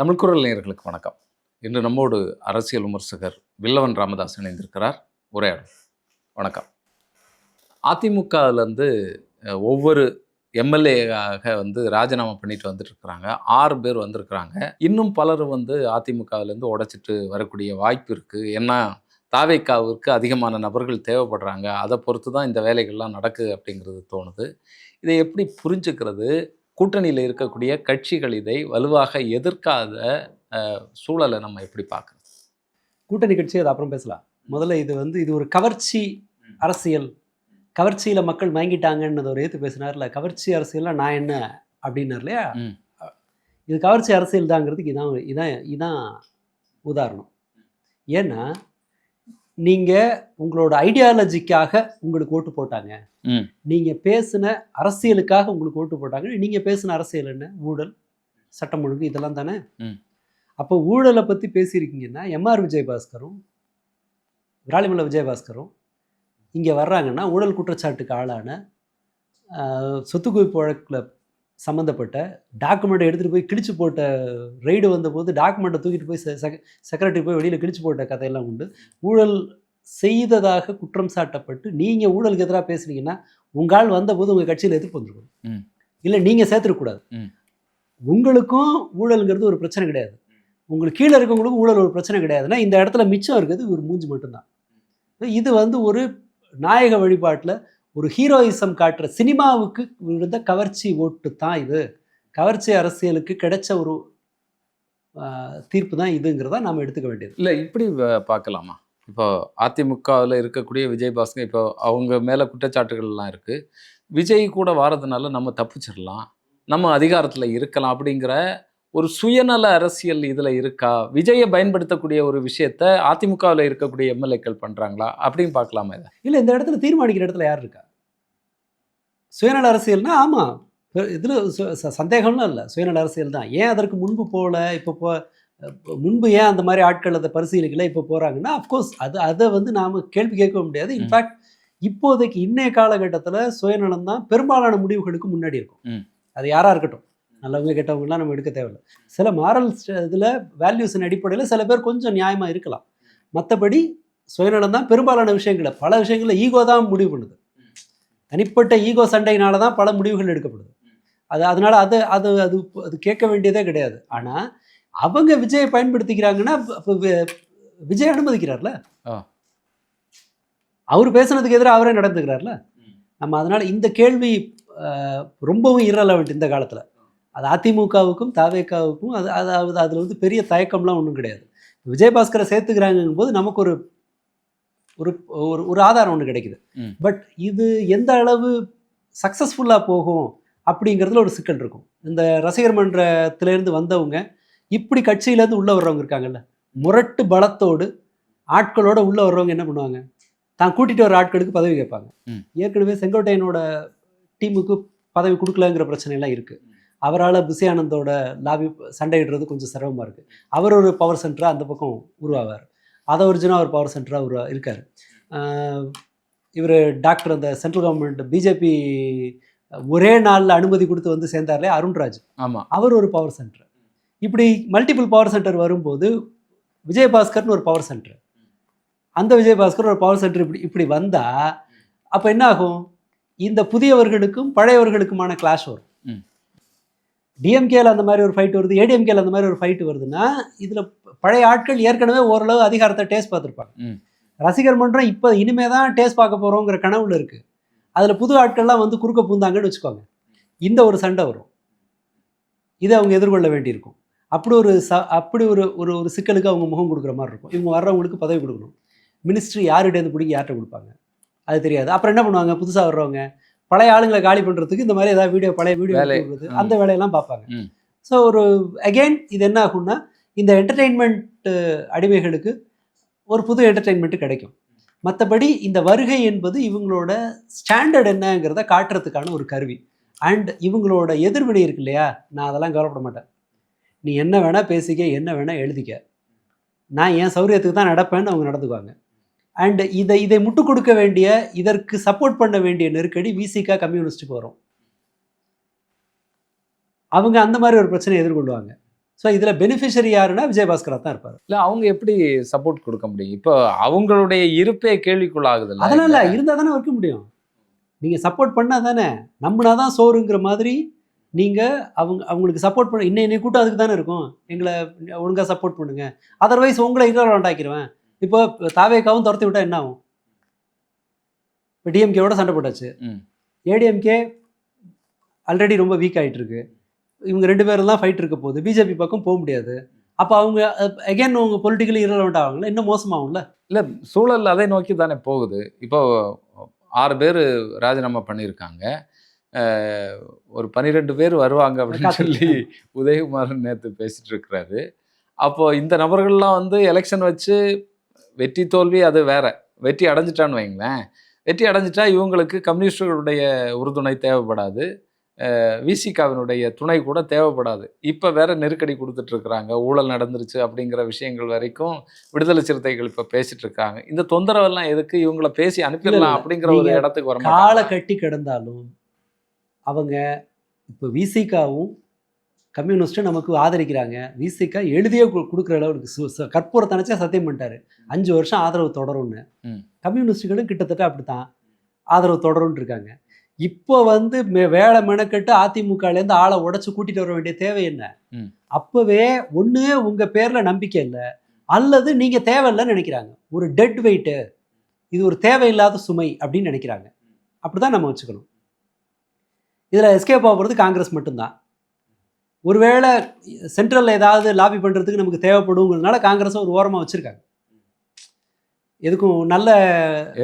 தமிழ் குரல் நேயர்களுக்கு வணக்கம். இன்று நம்மோடு அரசியல் விமர்சகர் வில்லவன் ராமதாஸ் இணைந்திருக்கிறார். உரையாடல். வணக்கம். அதிமுகவிலேருந்து ஒவ்வொரு எம்எல்ஏவாக ராஜினாமா பண்ணிட்டு வந்துட்டு இருக்கிறாங்க. 6 பேர் வந்திருக்கிறாங்க. இன்னும் பலர் அதிமுகவிலேருந்து உடைச்சிட்டு வரக்கூடிய வாய்ப்பு இருக்குது. ஏன்னா தாவேக்காவிற்கு அதிகமான நபர்கள் தேவைப்படுறாங்க. அதை பொறுத்து தான் இந்த வேலைகள்லாம் நடக்குது அப்படிங்கிறது தோணுது. இதை எப்படி புரிஞ்சுக்கிறது? கூட்டணியில் இருக்கக்கூடிய கட்சிகள் இதை வலுவாக எதிர்க்காத சூழலை நம்ம எப்படி பார்க்கணும்? கூட்டணி கட்சி அது அப்புறம் பேசலாம். முதல்ல இது ஒரு கவர்ச்சி அரசியல், கவர்ச்சியில் மக்கள் மயங்கிட்டாங்கன்னு ஒரு ஏற்று பேசினார்ல. கவர்ச்சி அரசியல்லாம் நான் என்ன அப்படின்னார் இல்லையா? இது கவர்ச்சி அரசியல் தாங்கிறதுக்கு இதான் உதாரணம். ஏன்னா நீங்கள் உங்களோட ஐடியாலஜிக்காக உங்களுக்கு ஓட்டு போட்டாங்க, நீங்கள் பேசின அரசியலுக்காக உங்களுக்கு ஓட்டு போட்டாங்க. நீங்கள் பேசின அரசியல் என்ன? ஊழல், சட்டம் ஒழுங்கு, இதெல்லாம் தானே. அப்போ ஊழலை பற்றி பேசியிருக்கீங்கன்னா எம்ஆர் விஜயபாஸ்கரும் விராலிமலை விஜயபாஸ்கரும் இங்கே வர்றாங்கன்னா ஊழல் குற்றச்சாட்டுக்கு ஆளான சொத்து குவிப்பு வழக்கில் சம்மந்தப்பட்ட டாக்குமெண்ட்டை எடுத்துகிட்டு போய் கிழிச்சு போட்ட ரெய்டு வந்தபோது டாக்குமெண்ட்டை தூக்கிட்டு போய் செக்ரட்டரி போய் வெளியில் கிழிச்சு போட்ட கதையெல்லாம் உண்டு. ஊழல் செய்ததாக குற்றம் சாட்டப்பட்டு நீங்கள் ஊழலுக்கு எதிராக பேசுனீங்கன்னா உங்களால் வந்தபோது உங்கள் கட்சியில் எதிர்ப்பு வந்துருக்கணும், இல்லை நீங்கள் சேர்த்துருக்கூடாது. உங்களுக்கும் ஊழலுங்கிறது ஒரு பிரச்சனை கிடையாது, உங்களுக்கு கீழே இருக்கவங்களுக்கும் ஊழல் ஒரு பிரச்சனை கிடையாதுன்னா இந்த இடத்துல மிச்சம் இருக்கிறது ஒரு மூஞ்சி மட்டும்தான். இது ஒரு நாயக வழிபாட்டில் ஒரு ஹீரோயிசம் காட்டுற சினிமாவுக்கு இருந்த கவர்ச்சி ஓட்டு தான் இது. கவர்ச்சி அரசியலுக்கு கிடைச்ச ஒரு தீர்ப்பு தான் இதுங்கிறத நாம் எடுத்துக்க வேண்டியது. இல்லை, இப்படி பார்க்கலாமா? இப்போ அதிமுகவில் இருக்கக்கூடிய விஜயபாஸ்கர், இப்போ அவங்க மேலே குற்றச்சாட்டுகள்லாம் இருக்குது. விஜய் கூட வாரதுனால நம்ம தப்பிச்சிடலாம், நம்ம அதிகாரத்தில் இருக்கலாம் அப்படிங்கிற ஒரு சுயநல அரசியல் இதில் இருக்கா? விஜயை பயன்படுத்தக்கூடிய ஒரு விஷயத்த அதிமுகவில் இருக்கக்கூடிய எம்எல்ஏக்கள் பண்ணுறாங்களா அப்படின்னு பார்க்கலாமா? இதை இல்லை, இந்த இடத்துல தீர்மானிக்கிற இடத்துல யார் இருக்கா? சுயநல அரசியல்னா ஆமாம், இதில் சந்தேகம்லாம் இல்லை, சுயநல அரசியல் தான். ஏன் அதற்கு முன்பு போகல, இப்போ முன்பு ஏன் அந்த மாதிரி ஆட்கள் அதை பரிசீலிக்கல, இப்போ போகிறாங்கன்னா அஃப்கோர்ஸ் அதை நாம் கேள்வி கேட்க முடியாது. இன்ஃபேக்ட் இப்போதைக்கு இன்றைய காலகட்டத்தில் சுயநலம் தான் பெரும்பாலான முடிவுகளுக்கு முன்னாடி இருக்கும். அது யாராக இருக்கட்டும், நல்லவங்க கெட்டவங்கலாம் நம்ம எடுக்க தேவையில்லை. சில மாரல் இதில் வேல்யூஸின் அடிப்படையில் சில பேர் கொஞ்சம் நியாயமாக இருக்கலாம். மற்றபடி சுயநலம் தான் பெரும்பாலான விஷயங்களை, பல விஷயங்களில் ஈகோ தான் முடிவு பண்ணுது. தனிப்பட்ட ஈகோ சண்டையினால தான் பல முடிவுகள் எடுக்கப்படுது. அதனால் அது கேட்க வேண்டியதே கிடையாது. ஆனால் அவங்க விஜயை பயன்படுத்திக்கிறாங்கன்னா விஜய் அனுமதிக்கிறார்ல, அவர் பேசுனதுக்கு எதிராக அவரே நடந்துக்கிறார்ல. நம்ம அதனால் இந்த கேள்வி ரொம்பவும் இரலவெண்ட் இந்த காலத்தில். அது அதிமுகவுக்கும் தாவேக்காவுக்கும் அதில் பெரிய தயக்கம்லாம் ஒன்றும் கிடையாது. விஜயபாஸ்கரை சேர்த்துக்கிறாங்கும் போது நமக்கு ஒரு ஒரு ஆதாரம் ஒன்று கிடைக்குது. பட் இது எந்த அளவு சக்ஸஸ்ஃபுல்லாக போகும் அப்படிங்கிறதுல ஒரு சிக்கல் இருக்கும். இந்த ரசிகர் மன்றத்திலேருந்து வந்தவங்க இப்படி கட்சியிலேருந்து உள்ளே வர்றவங்க இருக்காங்கல்ல, முரட்டு பலத்தோடு ஆட்களோடு உள்ளே வர்றவங்க என்ன பண்ணுவாங்க? தான் கூட்டிகிட்டு வர ஆட்களுக்கு பதவி கேட்பாங்க. ஏற்கனவே செங்கோட்டையனோட டீமுக்கு பதவி கொடுக்கலங்கிற பிரச்சனைலாம் இருக்குது. அவரால் புசி ஆனந்தோட லாபி சண்டையிடுறது கொஞ்சம் சிரமமாக இருக்குது. அவர் ஒரு பவர் சென்டராக அந்த பக்கம் உருவாவார், அதை ஒரிஜினாக ஒரு பவர் சென்டராக இருக்கார். இவர் டாக்டர் அந்த சென்ட்ரல் கவர்மெண்ட் பிஜேபி ஒரே நாளில் அனுமதி கொடுத்து சேர்ந்தார்லே அருண்ராஜ், ஆமாம், அவர் ஒரு பவர் சென்டர். இப்படி மல்டிபிள் பவர் சென்டர் வரும்போது விஜயபாஸ்கர்னு ஒரு பவர் சென்டர், அந்த விஜயபாஸ்கர் ஒரு பவர் சென்டர் இப்படி வந்தால் அப்போ என்ன ஆகும்? இந்த புதியவர்களுக்கும் பழையவர்களுக்குமான கிளாஷ் வரும். டிஎம்கேல அந்த மாதிரி ஒரு ஃபைட் வருது, ஏடிஎம்கேல அந்த மாதிரி ஒரு ஃபைட் வருதுன்னா இதில் பழைய ஆட்கள் ஏற்கனவே ஓரளவு அதிகாரத்தை டேஸ்ட் பார்த்துருப்பாங்க. ரசிகர் மன்றம் இப்போ இனிமே தான் டேஸ்ட் பார்க்க போகிறோங்கிற கனவுல இருக்குது. அதில் புது ஆட்கள்லாம் குறுக்க பூந்தாங்கன்னு வச்சுக்கோங்க, இந்த ஒரு சண்டை வரும். இதை அவங்க எதிர்கொள்ள வேண்டியிருக்கும். அப்படி ஒரு சிக்கலுக்கு அவங்க முகம் கொடுக்குற மாதிரி இருக்கும். இவங்க வர்றவங்களுக்கு பதவி கொடுக்கணும், மினிஸ்ட்ரி யார்கிட்டேருந்து பிடிக்க யார்கிட்ட கொடுப்பாங்க அது தெரியாது. அப்புறம் என்ன பண்ணுவாங்க? புதுசாக வர்றவங்க பழைய ஆளுங்களை காலி பண்ணுறதுக்கு இந்த மாதிரி ஏதாவது பழைய வீடியோ கொடுக்குறது, அந்த வேலையெல்லாம் பார்ப்பாங்க. ஸோ அகெயின் இது என்ன ஆகும்னா, இந்த என்டர்டெயின்மெண்ட் அடிமைகளுக்கு ஒரு புது என்டர்டெயின்மெண்ட்டு கிடைக்கும். மற்றபடி இந்த வருகை என்பது இவங்களோட ஸ்டாண்டர்ட் என்னங்கிறத காட்டுறதுக்கான ஒரு கருவி. அண்ட் இவங்களோட எதிர்வினை இருக்கு இல்லையா, நான் அதெல்லாம் கவலைப்பட மாட்டேன், நீ என்ன வேணால் பேசிக்க, என்ன வேணால் எழுதிக்க, நான் என் சௌரியத்துக்கு தான் நடப்பேன்னு அவங்க நடந்துக்குவாங்க. அண்ட் இதை முட்டு கொடுக்க வேண்டிய, இதற்கு சப்போர்ட் பண்ண வேண்டிய நெருக்கடி விசிகா கம்யூனிஸ்ட்டுக்கு வரும். அவங்க அந்த மாதிரி ஒரு பிரச்சனையை எதிர்கொள்வாங்க. ஸோ இதில் பெனிஃபிஷரி யாருன்னா விஜயபாஸ்கரா தான் இருப்பார். இல்லை அவங்க எப்படி சப்போர்ட் கொடுக்க முடியும்? இப்போ அவங்களுடைய இருப்பே கேள்விக்குள்ளாகுதுல்ல. அதனால இருந்தால் தானே வைக்க முடியும். நீங்கள் சப்போர்ட் பண்ணால் தானே, நம்பினா தான் சோறுங்கிற மாதிரி நீங்கள் அவங்களுக்கு சப்போர்ட் பண்ண இன்னும் கூட்டம் அதுக்கு தானே இருக்கும். எங்களை ஒழுங்காக சப்போர்ட் பண்ணுங்க, அதர்வைஸ் உங்களை இரலவெண்ட் ஆக்கிடுவேன். இப்போ தாவேக்காவும் துரத்தி விட்டால் என்ன ஆகும்? இப்போ டிஎம்கேவோட சண்டை போட்டாச்சு, ஏடிஎம்கே ஆல்ரெடி ரொம்ப வீக் ஆகிட்டு இருக்கு, இவங்க 2 பேரும் தான் ஃபைட் இருக்க போகுது, பிஜேபி பக்கம் போக முடியாது. அப்போ அவங்க அகேன் அவங்க பொலிட்டிக்கலி இரலவெண்ட் ஆகுங்களா, இன்னும் மோசமாகும்ல. இல்லை சூழல் அதை நோக்கி தானே போகுது. இப்போ 6 பேர் ராஜினாமா பண்ணியிருக்காங்க, ஒரு 12 பேர் வருவாங்க அப்படின்னு சொல்லி உதயகுமாரன் நேற்று பேசிட்டு இருக்கிறாரு. அப்போது இந்த நபர்கள்லாம் வந்து எலெக்ஷன் வச்சு வெற்றி தோல்வி அது வேற. வெற்றி அடைஞ்சிட்டான்னு வைங்களேன், வெற்றி அடைஞ்சிட்டா இவங்களுக்கு கம்யூனிஸ்டுகளுடைய உறுதுணை தேவைப்படாது, விசிகாவினுடைய துணை கூட தேவைப்படாது. இப்போ வேற நெருக்கடி கொடுத்துட்டு இருக்கிறாங்க, ஊழல் நடந்துருச்சு அப்படிங்கிற விஷயங்கள் வரைக்கும் விடுதலை சிறுத்தைகள் இப்போ பேசிட்டு இருக்காங்க. இந்த தொந்தரவெல்லாம் எதுக்கு, இவங்களை பேசி அனுப்பிடலாம் அப்படிங்கிற ஒரு இடத்துக்கு வர காலை கட்டி கிடந்தாலும் அவங்க இப்போ விசிகாவும் கம்யூனிஸ்ட்டும் நமக்கு ஆதரிக்கிறாங்க. விசிகா எழுதியே கொடுக்குற அளவுக்கு கற்பூரத்தை நினச்சா சத்தியம் பண்ணிட்டாரு 5 வருஷம் ஆதரவு தொடரும்னு. கம்யூனிஸ்டுகளும் கிட்டத்தட்ட அப்படித்தான் ஆதரவு தொடரும்னு இருக்காங்க. இப்போ வந்து வேலை மெனக்கட்டு அதிமுகலேருந்து ஆளை உடச்சி கூட்டிகிட்டு வர வேண்டிய தேவை என்ன? அப்போவே ஒன்று உங்கள் பேரில் நம்பிக்கை இல்லை, அல்லது நீங்கள் தேவையில்லைன்னு நினைக்கிறாங்க. ஒரு டெட் வெயிட்டு, இது ஒரு தேவையில்லாத சுமை அப்படின்னு நினைக்கிறாங்க. அப்படி தான் நம்ம வச்சுக்கணும். இதில் எஸ்கேப் ஆகிறது காங்கிரஸ் மட்டும்தான். ஒருவேளை சென்ட்ரலில் ஏதாவது லாபி பண்ணுறதுக்கு நமக்கு தேவைப்படுங்கிறதுனால காங்கிரஸை ஒரு ஓரமாக வச்சுருக்காங்க. எதுக்கும்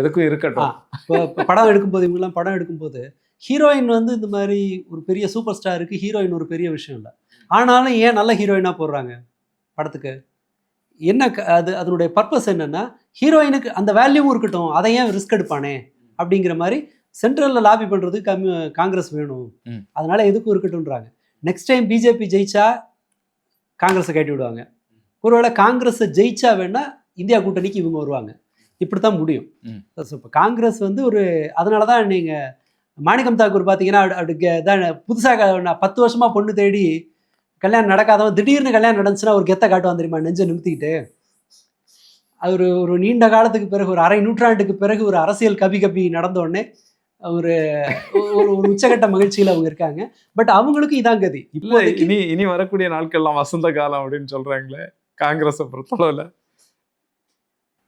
எதுக்கும் இருக்கட்டும். இப்போ படம் எடுக்கும்போது, இவங்கெல்லாம் படம் எடுக்கும்போது ஹீரோயின் வந்து இந்த மாதிரி ஒரு பெரிய சூப்பர் ஸ்டாருக்கு ஹீரோயின் ஒரு பெரிய விஷயம் இல்லை. ஆனாலும் ஏன் நல்ல ஹீரோயினாக போடுறாங்க படத்துக்கு? என்ன அதனுடைய பர்பஸ் என்னென்னா, ஹீரோயினுக்கு அந்த வேல்யூவும் இருக்கட்டும், அதை ஏன் ரிஸ்க் எடுப்பானே அப்படிங்கிற மாதிரி சென்ட்ரலில் லாபி பண்ணுறதுக்கு காங்கிரஸ் வேணும், அதனால எதுக்கும் இருக்கட்டும்ன்றாங்க. நெக்ஸ்ட் டைம் பிஜேபி ஜெயிச்சா காங்கிரஸை கட்டி விடுவாங்க. ஒருவேளை காங்கிரஸை ஜெயிச்சா வேணா இந்தியா கூட்டணிக்கு இவங்க வருவாங்க. இப்படி தான் முடியும். இப்போ காங்கிரஸ் வந்து ஒரு அதனால தான் நீங்கள் மாணிக்கம் தாக்கூர் பார்த்தீங்கன்னா தான் புதுசாக 10 வருஷமாக பொண்ணு தேடி கல்யாணம் நடக்காதவன் திடீர்னு கல்யாணம் நடந்துச்சுன்னா ஒரு கெத்தை காட்டுவான் தெரியுமா, நெஞ்சை நிறுத்திக்கிட்டு. அது ஒரு நீண்ட காலத்துக்கு பிறகு, ஒரு அரை நூற்றாண்டுக்கு பிறகு ஒரு அரசியல் கபி நடந்த உடனே ஒரு உச்சகட்ட மகிழ்ச்சியில் அவங்க இருக்காங்க. பட் அவங்களுக்கு இதான் கதி. இப்போ இனி வரக்கூடிய நாட்கள்லாம் வசந்த காலம் அப்படின்னு சொல்றாங்களே காங்கிரஸை பொறுத்தளவில்.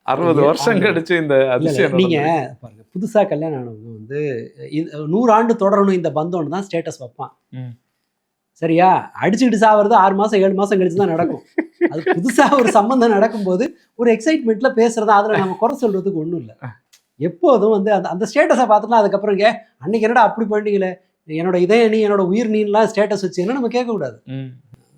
60 வருஷம் கழிச்சு இந்த அதிசயம். நீங்க பாருங்க, புதுசா கல்யாணம் ஆனவங்க வந்து 100 ஆண்டு தொடரணும் இந்த பந்தம்னு தான் ஸ்டேட்டஸ் வைப்பான். சரியா? அடிச்சுக்கிட்டு சாவது 6 மாசம் 7 மாசம் கழிச்சு தான் நடக்கும். அது புதுசா ஒரு சம்பந்தம் நடக்கும்போது ஒரு எக்ஸைட்மெண்ட்ல பேசுறது, அதுல நம்ம குறை சொல்றதுக்கு ஒன்றும் இல்லை. எப்போதும் வந்து அந்த ஸ்டேட்டஸை பார்த்துலாம் அதுக்கப்புறம் அன்னைக்கு என்னடா அப்படி பண்ணீங்களே, என்னோட இதய நீ என்னோட உயிர் நீன்லாம் ஸ்டேட்டஸ் வச்சுன்னா நம்ம கேட்கக்கூடாது.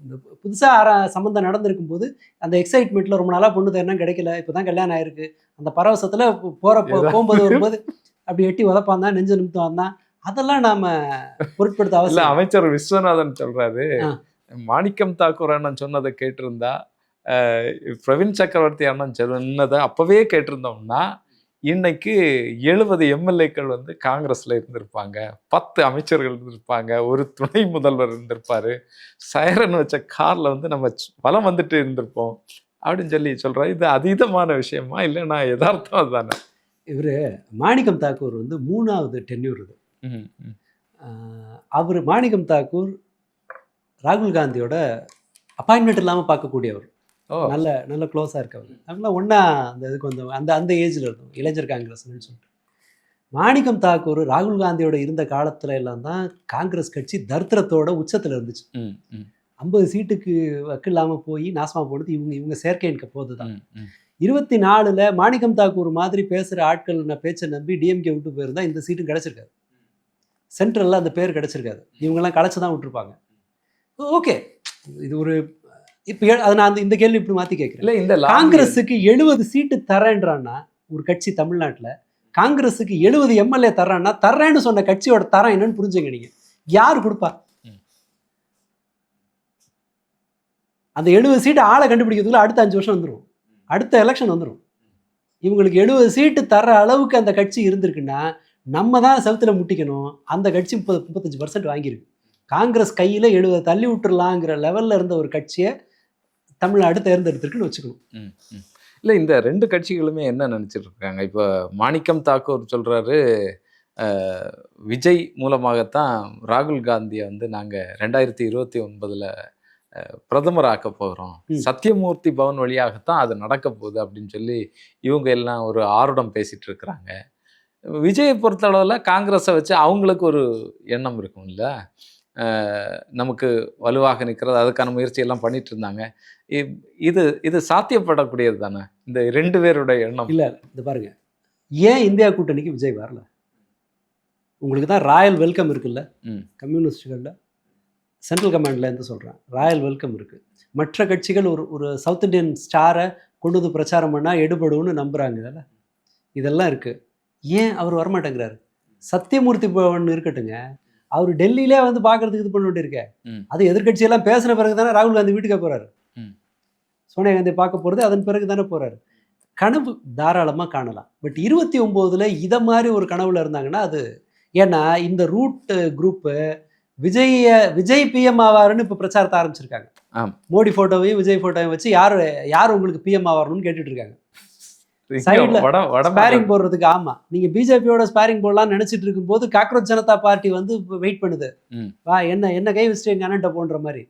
இந்த புதுசாக சம்மந்தம் நடந்திருக்கும் போது அந்த எக்ஸைட்மெண்ட்டில் ரொம்ப நாளாக பொண்ணு தேர்னா கிடைக்கல, இப்போ தான் கல்யாணம் ஆயிருக்கு, அந்த பரவசத்தில் போகும்போது வரும்போது அப்படி எட்டி உதப்பான் தான், நெஞ்சு நிமித்தம் தான், அதெல்லாம் நாம் பொருட்படுத்த அவசியம். அமைச்சர் விஸ்வநாதன் சொல்கிறாரு, மாணிக்கம் தாக்கூர் அண்ணன் சொன்னதை கேட்டிருந்தா, பிரவீன் சக்கரவர்த்தி அண்ணன் சொன்னதை அப்போவே கேட்டிருந்தோம்னா இன்னைக்கு 70 எம்எல்ஏக்கள் வந்து காங்கிரஸ்ல இருந்திருப்பாங்க, 10 அமைச்சர்கள் இருந்திருப்பாங்க, ஒரு துணை முதல்வர் இருந்திருப்பாரு, சைரன் வச்ச கார்ல வந்து நம்ம வலம் வந்துட்டு இருந்திருப்போம் அப்படின்னு சொல்லி சொல்றாரு. இது அதீதமான விஷயமா இல்லைன்னா யதார்த்தம் அதுதானே? இவர் மாணிக்கம் தாக்கூர் வந்து 3வது டென்யூர் இது. அவர் மாணிக்கம் தாக்கூர் ராகுல் காந்தியோட அப்பாயின்மெண்ட் இல்லாமல் பார்க்கக்கூடியவர், நல்ல க்ளோஸாக இருக்கவர். அதெல்லாம் ஒன்றா அந்த இதுக்கு வந்து அந்த ஏஜில் இருக்கும், இளைஞர் காங்கிரஸ்ன்னு சொல்லிட்டு. மாணிக்கம் தாக்கூர் ராகுல் காந்தியோட இருந்த காலத்துல எல்லாம் தான் காங்கிரஸ் கட்சி தரித்திரத்தோட உச்சத்தில் இருந்துச்சு. 50 சீட்டுக்கு வக்கு இல்லாமல் போய் நாசமாக போடுது இவங்க செயற்கைக்கு போது தான். 24ல் மாணிக்கம் தாக்கூர் மாதிரி பேசுகிற ஆட்கள் பேச்சை நம்பி டிஎம்கே விட்டு போயிருந்தா இந்த சீட்டும் கிடச்சிருக்காது, சென்ட்ரலில் அந்த பேர் கிடச்சிருக்காது, இவங்கெல்லாம் கலைச்சி தான் விட்டுருப்பாங்க. ஓகே, இது ஒரு இப்போ அதை நான் இந்த கேள்வி இப்படி மாற்றி கேட்குறேன். இந்த காங்கிரஸுக்கு 70 சீட்டு தரேன்றான்னா ஒரு கட்சி தமிழ்நாட்டில் காங்கிரஸுக்கு 70 எம்எல்ஏ தர்றான்னா, தர்றேன்னு சொன்ன கட்சியோட தரம் என்னன்னு புரிஞ்சுங்க. நீங்கள் யார் கொடுப்பா? அந்த 70 சீட்டு ஆளை கண்டுபிடிக்கிறதுக்குள்ள அடுத்த 5 வருஷம் வந்துடும், அடுத்த எலெக்ஷன் வந்துடும். இவங்களுக்கு 70 சீட்டு தர்ற அளவுக்கு அந்த கட்சி இருந்திருக்குன்னா நம்ம தான் செவுத்துல முட்டிக்கணும். அந்த கட்சி 30-35% வாங்கியிருக்கு. காங்கிரஸ் கையில் 70 தள்ளி விட்டுறலாங்கிற லெவலில் இருந்த ஒரு கட்சியை தமிழ்நாடு தேர்ந்தெடுத்திருக்குன்னு வச்சுக்கணும். ம், ம். இல்ல இந்த 2 கட்சிகளுமே என்ன நினைச்சிட்டு இருக்காங்க? இப்ப மாணிக்கம் தாக்கூர் சொல்றாரு, அ விஜய் மூலமாகத்தான் ராகுல் காந்திய வந்து நாங்க 2029ல பிரதமர் ஆக்க போகிறோம். ம். சத்தியமூர்த்தி பவன் வழியாகத்தான் அது நடக்க போகுது அப்படின்னு சொல்லி இவங்க எல்லாம் ஒரு ஆருடம் பேசிட்டு இருக்கிறாங்க. விஜயை பொறுத்தளவுல காங்கிரஸை வச்சு அவங்களுக்கு ஒரு எண்ணம் இருக்கும்ல. நமக்கு வலுவாக நிற்கிறது அதுக்கான முயற்சி எல்லாம் பண்ணிட்டு இருந்தாங்க. இது இது சாத்தியப்படக்கூடியது தானே இந்த 2 பேருடைய எண்ணம்? இல்ல இது பாருங்க, ஏன் இந்தியா கூட்டணிக்கு விஜய் வரல? உங்களுக்கு தான் ராயல் வெல்கம் இருக்குல்ல, ம். கம்யூனிஸ்டுகளில் சென்ட்ரல் கமாண்ட்லேருந்து சொல்கிறேன், ராயல் வெல்கம் இருக்குது. மற்ற கட்சிகள் ஒரு ஒரு சவுத் இண்டியன் ஸ்டாரை கொண்டு வந்து பிரச்சாரம் பண்ணால் எடுபடும்னு நம்புகிறாங்கல்ல, இதெல்லாம் இருக்குது. ஏன் அவர் வரமாட்டேங்கிறாரு? சத்தியமூர்த்தி பவன் இருக்கட்டுங்க, அவர் டெல்லியிலே வந்து பார்க்கறதுக்கு இது பண்ண வேண்டியிருக்க. அது எதிர்கட்சியெல்லாம் பேசின பிறகு தானே ராகுல் காந்தி வீட்டுக்கே போகிறாரு, சோனியா காந்தி பார்க்க போகிறது அதன் பிறகு தானே போகிறாரு. கனவு தாராளமாக காணலாம். பட் 29ல் இதை மாதிரி ஒரு கனவுல இருந்தாங்கன்னா அது, ஏன்னா இந்த ரூட் குரூப்பு விஜய் பிஎம் ஆவாருன்னு இப்போ பிரச்சாரத்தை ஆரம்பிச்சிருக்காங்க. மோடி ஃபோட்டோவையும் விஜய் ஃபோட்டோவையும் வச்சு யார் உங்களுக்கு பிஎம் ஆவாரணும் கேட்டுட்டு இருக்காங்க. சைடில் ஸ்பேரிங் போடுறதுக்கு. ஆமாம், நீங்கள் பிஜேபியோட ஸ்பேரிங் போடலாம்னு நினச்சிட்டு இருக்கும்போது காக்ரோச் ஜனதா பார்ட்டி வந்து வெயிட் பண்ணுது. வா என்ன கை வச்சுட்டு எங்கள் அண்ணன்ட்ட போன்ற மாதிரி.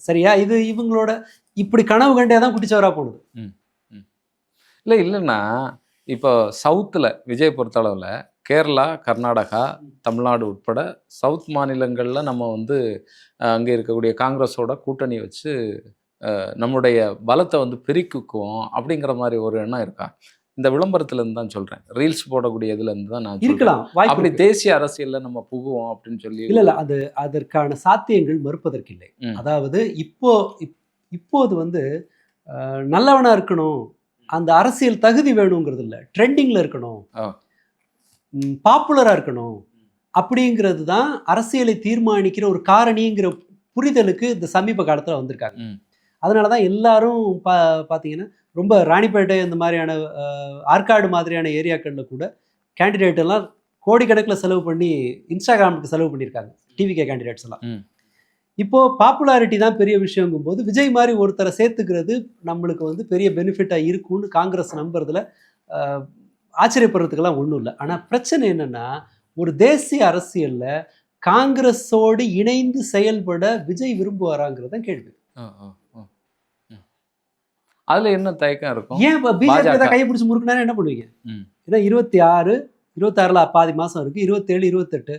சரியா? இது இவங்களோட இப்படி கனவு கண்டே தான் குட்டிச்சவராக போனது. இல்லைன்னா இப்போ சவுத்தில் விஜய் பொறுத்தளவில் கேரளா, கர்நாடகா, தமிழ்நாடு உட்பட சவுத் மாநிலங்களில் நம்ம வந்து அங்கே இருக்கக்கூடிய காங்கிரஸோட கூட்டணி வச்சு நம்முடைய பலத்தை வந்து பெருக்குக்குவோம் அப்படிங்கிற மாதிரி ஒரு எண்ணம் இருக்கா? இந்த விளம்பரத்துலேருந்து தான் சொல்கிறேன், ரீல்ஸ் போடக்கூடிய இதுலேருந்து தான் நான் இருக்கலாம். அப்படி தேசிய அரசியலில் நம்ம புகுவோம் அப்படின்னு சொல்லி. இல்லை அதற்கான சாத்தியங்கள் மறுப்பதற்கில்லை. அதாவது இப்போது வந்து நல்லவனாக இருக்கணும், அந்த அரசியல் தகுதி வேணுங்கிறது இல்லை, ட்ரெண்டிங்கில் இருக்கணும், பாப்புலராக இருக்கணும் அப்படிங்கிறது தான் அரசியலை தீர்மானிக்கிற ஒரு காரணிங்கிற புரிதலுக்கு இந்த சமீப காலத்தில் வந்திருக்காங்க. அதனால தான் எல்லாரும் பார்த்தீங்கன்னா ரொம்ப ராணிப்பேட்டை இந்த மாதிரியான ஆற்காடு மாதிரியான ஏரியாக்களில் கூட கேண்டிடேட் எல்லாம் கோடிக்கணக்கில் செலவு பண்ணி இன்ஸ்டாகிராமுக்கு செலவு பண்ணியிருக்காங்க, டிவிகே கேண்டிடேட்ஸ் எல்லாம். இப்போது பாப்புலாரிட்டி தான் பெரிய விஷயங்கும் போது விஜய் மாதிரி ஒருத்தரை சேர்த்துக்கிறது நம்மளுக்கு வந்து பெரிய பெனிஃபிட்டாக இருக்கும்னு காங்கிரஸ் நம்புறதுல ஆச்சரியப்படுறதுக்கெல்லாம் ஒன்றும் இல்லை. ஆனால் பிரச்சனை என்னென்னா, ஒரு தேசிய அரசியலில் காங்கிரஸோடு இணைந்து செயல்பட விஜய் விரும்புவாராங்கிறத கேள்வி. அதுல என்ன தயக்கம் இருக்கும்? ஏன் பிஜேபி கையை பிடிச்சி முறுக்குனா என்ன பண்ணுவீங்க? ஏன்னா 26ல் பாதி மாதம் இருக்குது, 27, 28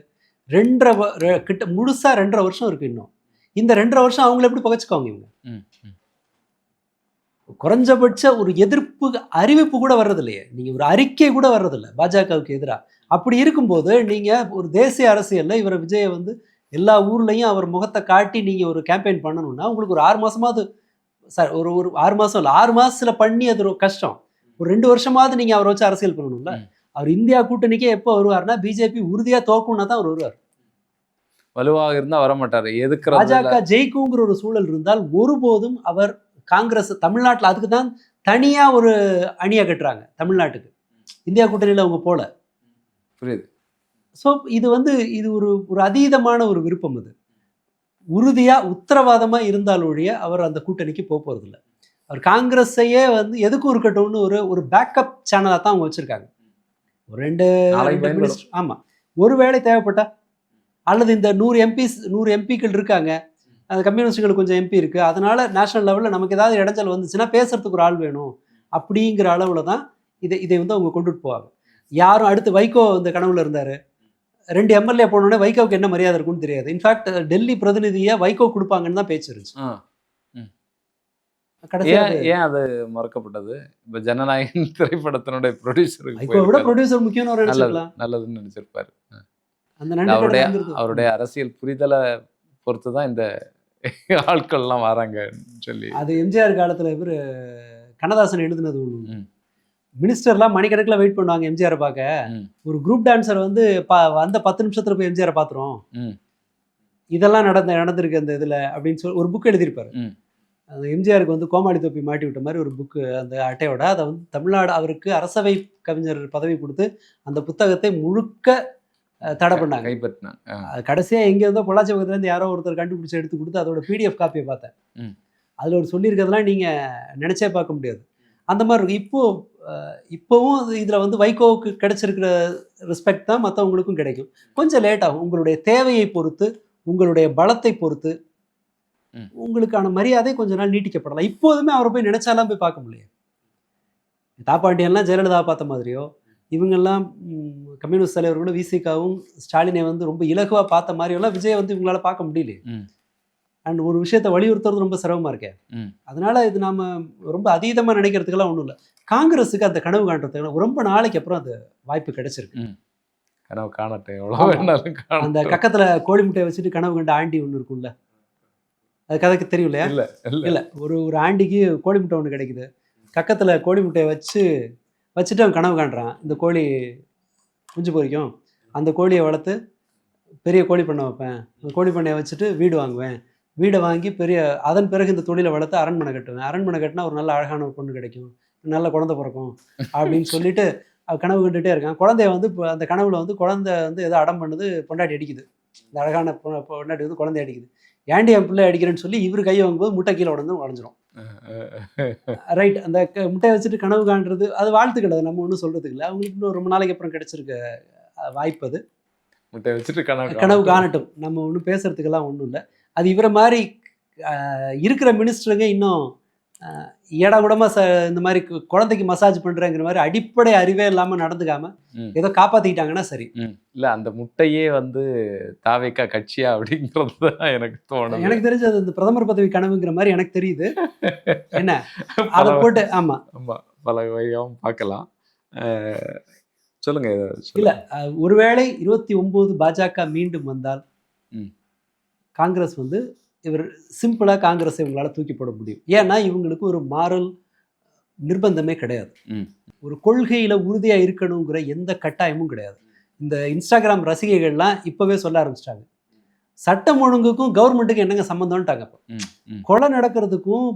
2.5 கிட்ட முழுசா 2.5 வருஷம் இருக்குது. இன்னும் இந்த 2.5 வருஷம் அவங்கள எப்படி பகச்சுக்குவாங்க இவங்க? குறைஞ்சபட்ச ஒரு எதிர்ப்பு அறிவிப்பு கூட வர்றது இல்லையே, நீங்கள் ஒரு அறிக்கை கூட வர்றதில்லை பாஜகவுக்கு எதிராக. அப்படி இருக்கும்போது நீங்கள் ஒரு தேசிய அரசியலில் இவரை விஜயை வந்து எல்லா ஊர்லேயும் அவர் முகத்தை காட்டி நீங்கள் ஒரு கேம்பெயின் பண்ணணும்னா உங்களுக்கு ஒரு 6 மாதமாவது, சார் ஒரு 6 மாதம் இல்லை, 6 மாதத்தில் பண்ணி அது ஒரு கஷ்டம். ஒரு 2 வருஷமாவது நீங்கள் அவரை வச்சு அரசியல் பண்ணணும்ல. அவர் இந்தியா கூட்டணிக்கே எப்போ வருவார்னா பிஜேபி உறுதியாக தோக்கும்னா தான் அவர் வருவார். வலுவாக இருந்தால் வரமாட்டார். எதுக்கு பாஜக ஜெயிக்குங்கிற ஒரு சூழல் இருந்தால் ஒருபோதும் அவர் காங்கிரஸ் தமிழ்நாட்டில் அதுக்கு தான் தனியாக ஒரு அணியை கட்டுறாங்க தமிழ்நாட்டுக்கு, இந்தியா கூட்டணியில் அவங்க போல. புரியுது. ஸோ இது ஒரு அதீதமான ஒரு விருப்பம். அது உறுதியாக உத்தரவாதமாக இருந்தாலொழிய அவர் அந்த கூட்டணிக்கு போகிறதில்ல. அவர் காங்கிரஸையே வந்து எதுக்கும் இருக்கட்டும்னு ஒரு பேக்கப் சேனலாக தான் அவங்க வச்சுருக்காங்க. ஒரு 2 மினிஸ்டர். ஆமாம், ஒருவேளை தேவைப்பட்டா, அல்லது இந்த 100 எம்பிக்கள் இருக்காங்க, அந்த கம்யூனிஸ்டுகளுக்கு கொஞ்சம் எம்பி இருக்குது, அதனால் நேஷனல் லெவலில் நமக்கு ஏதாவது இடைஞ்சல் வந்துச்சுன்னா பேசுகிறதுக்கு ஒரு ஆள் வேணும் அப்படிங்கிற அளவில் தான் இதை வந்து அவங்க கொண்டுட்டு போவாங்க. யாரும் அடுத்து வைகோ இந்த கனவுல இருந்தார், 2 எம்எல்ஏ போனோடனே வைகோவுக்கு என்ன மரியாதை இருக்குன்னு தெரியாது. இன்ஃபேக்ட் டெல்லி பிரதிநிதியை வைகோ கொடுப்பாங்கன்னு தான் பேச்சு இருந்துச்சு. ஏன் அது மறக்கப்பட்டது? இப்போ ஜனநாயகன் திரைப்படத்தினுடைய ப்ரொடியூசருக்கு விட ப்ரொடியூசர் முக்கியம் நல்லதுன்னு நினைச்சிருப்பாரு. அவருடைய அரசியல் புரிதலை பொறுத்து தான் இந்த ஆட்கள்லாம் வராங்கன்னு சொல்லி. அது எம்ஜிஆர் காலத்தில் இவர் கண்ணதாசன் எழுதுனது ஒன்று. மினிஸ்டர்லாம் மணிக்கணக்கில் வெயிட் பண்ணுவாங்க எம்ஜிஆரை பார்க்க. ஒரு குரூப் டான்ஸர் வந்து அந்த 10 நிமிஷத்துல போய் எம்ஜிஆரை பார்த்துரும், இதெல்லாம் நடந்திருக்கு அந்த இதில் அப்படின்னு சொல்லி ஒரு புக் எழுதியிருப்பாரு. அந்த எம்ஜிஆருக்கு வந்து கோமாளி தொப்பி மாட்டி விட்ட மாதிரி ஒரு புக்கு, அந்த அட்டையோட. அதை வந்து தமிழ்நாடு அவருக்கு அரசவை கவிஞர் பதவி கொடுத்து அந்த புத்தகத்தை முழுக்க தடை பண்ணாங்க, கைப்பற்றினாங்க. கடைசியாக எங்கே இருந்தோ பொள்ளாச்சி பக்கத்துலேருந்து யாரோ ஒருத்தர் கண்டுபிடிச்சி எடுத்து கொடுத்து அதோட PDF காப்பியை பார்த்தேன். அதில் ஒரு சொல்லியிருக்கிறதுலாம் நீங்கள் நினச்சே பார்க்க முடியாது. அந்த மாதிரி இருக்கும். இப்போவும் இதில் வந்து வைகோவுக்கு கிடைச்சிருக்கிற ரெஸ்பெக்ட் தான் மற்றவங்களுக்கும் கிடைக்கும். கொஞ்சம் லேட் ஆகும். உங்களுடைய தேவையை பொறுத்து, உங்களுடைய பலத்தை பொறுத்து உங்களுக்கான மரியாதை கொஞ்ச நாள் நீட்டிக்கப்படலாம். இப்போதுமே அவரை போய் நினைச்சாலாம் போய் பார்க்க முடியும். தாப்பாண்டியெல்லாம் ஜெயலலிதா பார்த்த மாதிரியோ, இவங்கெல்லாம் கம்யூனிஸ்ட் தலைவர்களும் விசிகாவும் ஸ்டாலினை வந்து ரொம்ப இலகுவா பார்த்த மாதிரியெல்லாம் விஜயை வந்து இவங்களால பார்க்க முடியலையே. அண்ட் ஒரு விஷயத்தை வலியுறுத்துறது ரொம்ப சிரமமா இருக்கே. அதனால இது நாம ரொம்ப அதீதமா நினைக்கிறதுக்கெல்லாம் ஒன்றும் இல்லை. காங்கிரஸுக்கு அந்த கனவு காண்றதுக்கு ரொம்ப நாளைக்கு அப்புறம் அந்த வாய்ப்பு கிடைச்சிருக்கு. கனவு காணட்டும், எவ்வளோ வேணாலும் அந்த கக்கத்துல கோழி முட்டையை வச்சுட்டு கனவு கண்ட ஆண்டி ஒன்று இருக்கும்ல, அது கதைக்கு தெரியும் இல்லையா? இல்லை, ஒரு ஆண்டிக்கு கோழி முட்டை ஒன்று கிடைக்குது. கக்கத்துல கோழி முட்டையை வச்சுட்டு அவன் கனவு காண்றான், இந்த கோழி குஞ்சு பொரிக்கும், அந்த கோழியை வளர்த்து பெரிய கோழி பண்ணை வைப்பேன், அந்த கோழி பண்ணையை வச்சுட்டு வீடு வாங்குவேன், வீடை வாங்கி அதன் பிறகு இந்த தொழிலை வளர்த்து அரண்மனை கட்டுவேன், அரண்மனை கட்டினா ஒரு நல்ல அழகான ஒரு பொண்ணு கிடைக்கும், நல்ல குழந்தை பிறக்கும் அப்படின்னு சொல்லிட்டு கனவு கண்டுகிட்டே இருக்கான். குழந்தைய வந்து அந்த கனவுல வந்து குழந்தை வந்து ஏதோ அடம் பண்ணுது, பொண்டாட்டி அடிக்குது. இந்த அழகான பொண்டாட்டி வந்து குழந்தை அடிக்குது. ஏண்டி என் பிள்ளை அடிக்கிறேன்னு சொல்லி இவர் கையை வாங்கும்போது முட்டை கீழே உடஞ்சிரும். ரைட். அந்த முட்டையை வச்சுட்டு கனவு காண்றது அது வாழ்த்து கிடையாது, நம்ம ஒன்றும் சொல்றதுக்கு இல்லை. அவங்களுக்கு இன்னும் ரொம்ப நாளைக்கு அப்புறம் கிடைச்சிருக்க வாய்ப்பு அது. முட்டையை வச்சுட்டு கனவு காணட்டும், நம்ம ஒன்றும் பேசுறதுக்கெல்லாம் ஒன்றும் இல்லை. அது இவரை மாதிரி இருக்கிற மினிஸ்டருங்க இன்னும் ஏடாகூடமா இந்த மாதிரி குழந்தைக்கு மசாஜ் பண்றேங்கிற மாதிரி அடிப்படை அறிவே இல்லாம நடந்துக்காம ஏதோ காப்பாத்திக்கிட்டாங்கன்னா சரி. இல்ல, அந்த முட்டையே வந்து தாவேக்கா கட்சியா அப்படிங்கிறது தான் எனக்கு தோணும். எனக்கு தெரிஞ்சு அது இந்த பிரதமர் பதவி கனவுங்கிற மாதிரி எனக்கு தெரியுது. என்ன அதை போட்டு ஆமா பல வகையாகவும் பார்க்கலாம். சொல்லுங்க. இல்ல, ஒருவேளை 29 பாஜக மீண்டும் வந்தால் காங்கிரஸ் வந்து இவர் சிம்பிளாக காங்கிரஸை இவங்களால தூக்கி போட முடியும். ஏன்னா இவங்களுக்கு ஒரு மாரல் நிர்பந்தமே கிடையாது, ஒரு கொள்கையில் உறுதியாக இருக்கணுங்கிற எந்த கட்டாயமும் கிடையாது. இந்த இன்ஸ்டாகிராம் ரசிகைகள்லாம் இப்போவே சொல்ல ஆரம்பிச்சிட்டாங்க, சட்டம் ஒழுங்குக்கும் கவர்மெண்ட்டுக்கும் என்னங்க சம்மந்தம்ட்டாங்க. இப்போ கொலை நடக்கிறதுக்கும்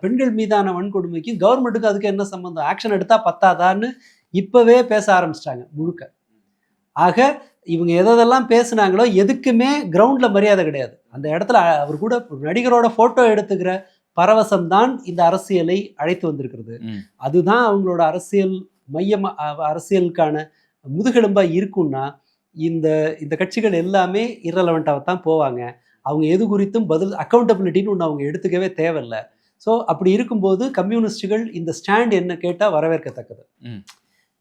பெண்கள் மீதான வன்கொடுமைக்கும் கவர்மெண்ட்டுக்கும் அதுக்கு என்ன சம்மந்தம், ஆக்ஷன் எடுத்தால் பத்தாதான்னு இப்போவே பேச ஆரம்பிச்சிட்டாங்க முழுக்க. ஆக இவங்க எதெல்லாம் பேசுனாங்களோ எதுக்குமே கிரவுண்டில் மரியாதை கிடையாது. அந்த இடத்துல அவர் கூட நடிகரோட ஃபோட்டோ எடுத்துக்கிற பரவசம் தான் இந்த அரசியலை அழைத்து வந்திருக்கிறது. அதுதான் அவங்களோட அரசியலுக்கான முதுகெலும்பாக இருக்குன்னா இந்த கட்சிகள் எல்லாமே இரலவெண்ட்டாக தான் போவாங்க. அவங்க எது குறித்தும் அக்கௌண்டபிலிட்டின்னு ஒன்று அவங்க எடுத்துக்கவே தேவையில்லை. ஸோ அப்படி இருக்கும்போது கம்யூனிஸ்டுகள் இந்த ஸ்டாண்ட் என்ன கேட்டால் வரவேற்கத்தக்கது.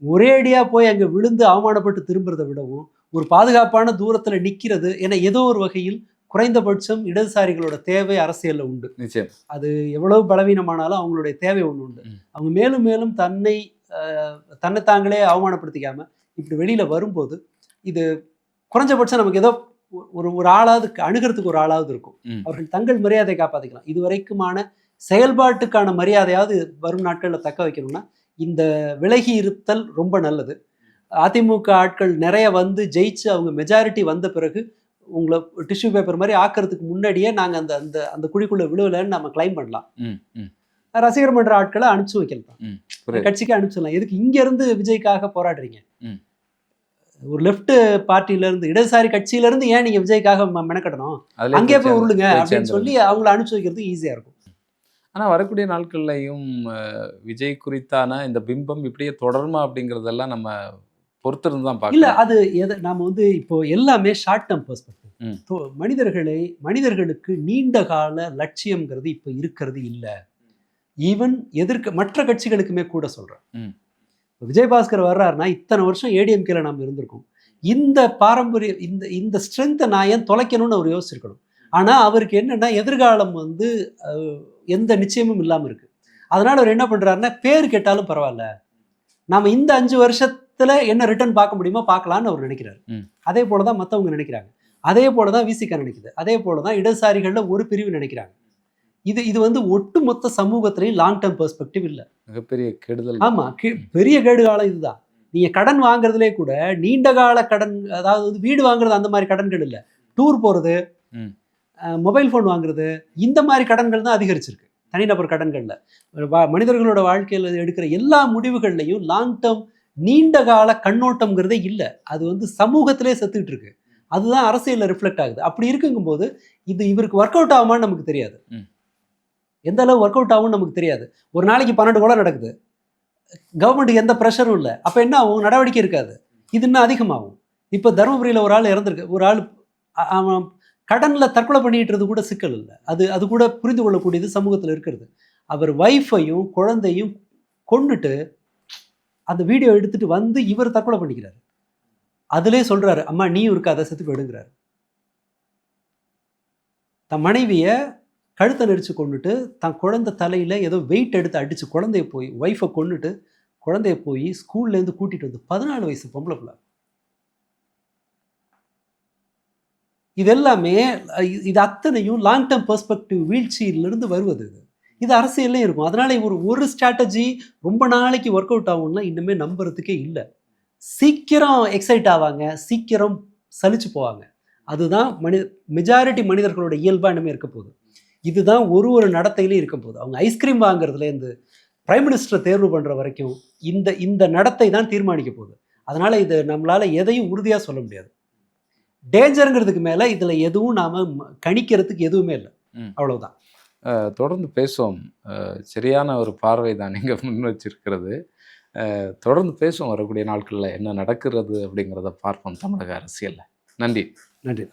ஒரேடியாக போய் அங்கே விழுந்து அவமானப்பட்டு திரும்புறதை விடவும் ஒரு பாதுகாப்பான தூரத்தில் நிற்கிறது என ஏதோ ஒரு வகையில் குறைந்தபட்சம் இடதுசாரிகளோட தேவை அரசியலில் உண்டு. அது எவ்வளவு பலவீனமானாலும் அவங்களுடைய தேவை ஒன்று உண்டு. அவங்க மேலும் மேலும் தன்னை தாங்களே அவமானப்படுத்திக்காம இப்படி வெளியில் வரும்போது இது குறைஞ்சபட்சம் நமக்கு ஏதோ ஒரு ஆளாவது அணுகிறதுக்கு ஒரு ஆளாவது இருக்கும். அவர்கள் தங்கள் மரியாதை காப்பாற்றிக்கலாம். இதுவரைக்குமான செயல்பாட்டுக்கான மரியாதையாவது வரும் நாட்களில் தக்க வைக்கணும்னா இந்த விலகி இருத்தல் ரொம்ப நல்லது. அதிமுக ஆட்கள் நிறைய வந்து ஜெயிச்சு அவங்க மெஜாரிட்டி வந்த பிறகு உங்களை டிஷ்யூ பேப்பர் மாதிரி ஆக்கிறதுக்கு முன்னாடியே நாங்கள் அந்த அந்த குழிக்குள்ள விழுவலன்னு நம்ம கிளைம் பண்ணலாம். ரசிகர் மன்ற ஆட்களை அனுப்பிச்சு வைக்கலாம், கட்சிக்கு அனுப்பிச்சிடலாம். எதுக்கு இங்க இருந்து விஜய்க்காக போராடுறீங்க? ஒரு லெஃப்ட் பார்ட்டில இருந்து இடதுசாரி கட்சியில இருந்து ஏன் நீங்க விஜய்க்காக மெனக்கட்டணும்? அங்கே போய் உருளுங்க அப்படின்னு சொல்லி அவங்களை அனுப்பிச்சு வைக்கிறதுக்கு ஈஸியா இருக்கும். ஆனால் வரக்கூடிய நாட்கள்லையும் விஜய் குறித்தான இந்த பிம்பம் இப்படியே தொடருமா அப்படிங்கிறதெல்லாம் நம்ம பொறுத்திருந்து தான் பார்க்கலாம். இல்லை, அது நாம வந்து இப்போ எல்லாமே ஷார்ட் டேர்ம் பெர்ஸ்பெக்டிவ். மனிதர்களுக்கு நீண்ட கால லட்சியம்ங்கிறது இப்போ இருக்கிறது இல்லை. ஈவன் மற்ற கட்சிகளுக்குமே கூட சொல்கிறேன். விஜயபாஸ்கர் வர்றாருன்னா இத்தனை வருஷம் ஏடிஎம்கேல நாம் இருந்திருக்கோம். இந்த பாரம்பரியம் இந்த ஸ்ட்ரென்த்தை நான் ஏன் தொலைக்கணும்னு அவர் யோசிச்சிருக்கணும். ஆனால் அவருக்கு என்னென்னா எதிர்காலம் வந்து எந்த நிச்சயமும் இல்லாமல் இருக்குது. அதனால் அவர் என்ன பண்ணுறாருன்னா பேர் கேட்டாலும் பரவாயில்ல, நாம் இந்த 5 வருஷத்தில் என்ன ரிட்டர்ன் பார்க்க முடியுமோ பார்க்கலான்னு அவர் நினைக்கிறார். அதே போல தான் மற்றவங்க நினைக்கிறாங்க, அதே போல தான் விசிக நினைக்குது, அதே போல தான் இடதுசாரிகளில் ஒரு பிரிவு நினைக்கிறாங்க. இது வந்து ஒட்டுமொத்த சமூகத்திலையும் லாங் டேர்ம் பெர்ஸ்பெக்டிவ் இல்லை, மிகப்பெரிய கெடுதல். ஆமாம், பெரிய கேடு காலம் இதுதான். நீங்கள் கடன் வாங்குறதுலே கூட நீண்ட கால கடன், அதாவது வீடு வாங்குறது அந்த மாதிரி கடன்கள் இல்லை, டூர் போகிறது, மொபைல் ஃபோன் வாங்குறது, இந்த மாதிரி கடன்கள் தான் அதிகரிச்சிருக்கு. தனிநபர் கடன்களில் மனிதர்களோட வாழ்க்கையில் எடுக்கிற எல்லா முடிவுகள்லையும் லாங் டேர்ம் நீண்ட கால கண்ணோட்டம்ங்கிறதே இல்லை. அது வந்து சமூகத்திலே செத்துக்கிட்டு இருக்கு. அதுதான் அரசியலில் ரிஃப்ளெக்ட் ஆகுது. அப்படி இருக்குங்கும்போது இவருக்கு ஒர்க் அவுட் ஆகுமான்னு நமக்கு தெரியாது. எந்த அளவு ஒர்க் அவுட் ஆகும்னு நமக்கு தெரியாது. ஒரு நாளைக்கு 12 கொலை நடக்குது. கவர்மெண்ட்டுக்கு எந்த ப்ரெஷரும் இல்லை. அப்போ என்ன ஆகும்? நடவடிக்கை இருக்காது. இது இன்னும் அதிகமாகும். இப்போ தருமபுரியில் ஒரு ஆள் இறந்துருக்கு. ஒரு ஆள் அவன் கடனில் தற்கொலை பண்ணிட்டுறது கூட சிக்கல் இல்லை. அது கூட புரிந்து கொள்ளக்கூடியது சமூகத்தில் இருக்கிறது. அவர் ஒய்ஃபையும் குழந்தையும் கொன்னுட்டு அந்த வீடியோ எடுத்துட்டு வந்து இவர் தற்கொலை பண்ணிக்கிறாரு. அதிலே சொல்றாரு, அம்மா நீயும் இருக்காத, செத்து போயிடுங்கிறாரு. தன் மனைவியை கழுத்தை நெரிச்சு கொண்டுட்டு தன் குழந்தை தலையில் ஏதோ வெயிட் எடுத்து அடித்து குழந்தைய போய் ஒய்ஃபை கொண்டுட்டு குழந்தைய போய் ஸ்கூல்லேருந்து கூட்டிகிட்டு வந்து 14 வயசு பொம்பளை பிள்ளை. இது எல்லாமே இது அத்தனையும் லாங் டேர்ம் பெர்ஸ்பெக்டிவ் வீழ்ச்சியிலிருந்து வருவது. இது அரசியல்லே இருக்கும். அதனால ஒரு ஸ்ட்ராட்டஜி ரொம்ப நாளைக்கு ஒர்க் அவுட் ஆகும்னா இன்னுமே நம்புறதுக்கே இல்லை. சீக்கிரம் எக்ஸைட் ஆவாங்க, சீக்கிரம் சலிச்சு போவாங்க. அதுதான் மெஜாரிட்டி மனிதர்களோட இயல்பாக இனிமேல் இருக்க போகுது. இதுதான் ஒரு நடத்தையிலே இருக்க போகுது. அவங்க ஐஸ்கிரீம் வாங்குறதுலேருந்து பிரைம் மினிஸ்டரை தேர்வு பண்ணுற வரைக்கும் இந்த நடத்தை தான் தீர்மானிக்க போகுது. அதனால் இது நம்மளால் எதையும் உறுதியாக சொல்ல முடியாது. டேஞ்சருங்கிறதுக்கு மேலே இதில் எதுவும் நாம் கணிக்கிறதுக்கு எதுவுமே இல்லை. அவ்வளவுதான். தொடர்ந்து பேசுவோம். சரியான ஒரு பார்வை தான் நீங்கள் முன் வச்சிருக்கிறது. தொடர்ந்து பேசுவோம். வரக்கூடிய நாட்களில் என்ன நடக்கிறது அப்படிங்கிறத பார்ப்போம் தமிழக அரசியலில். நன்றி. நன்றி.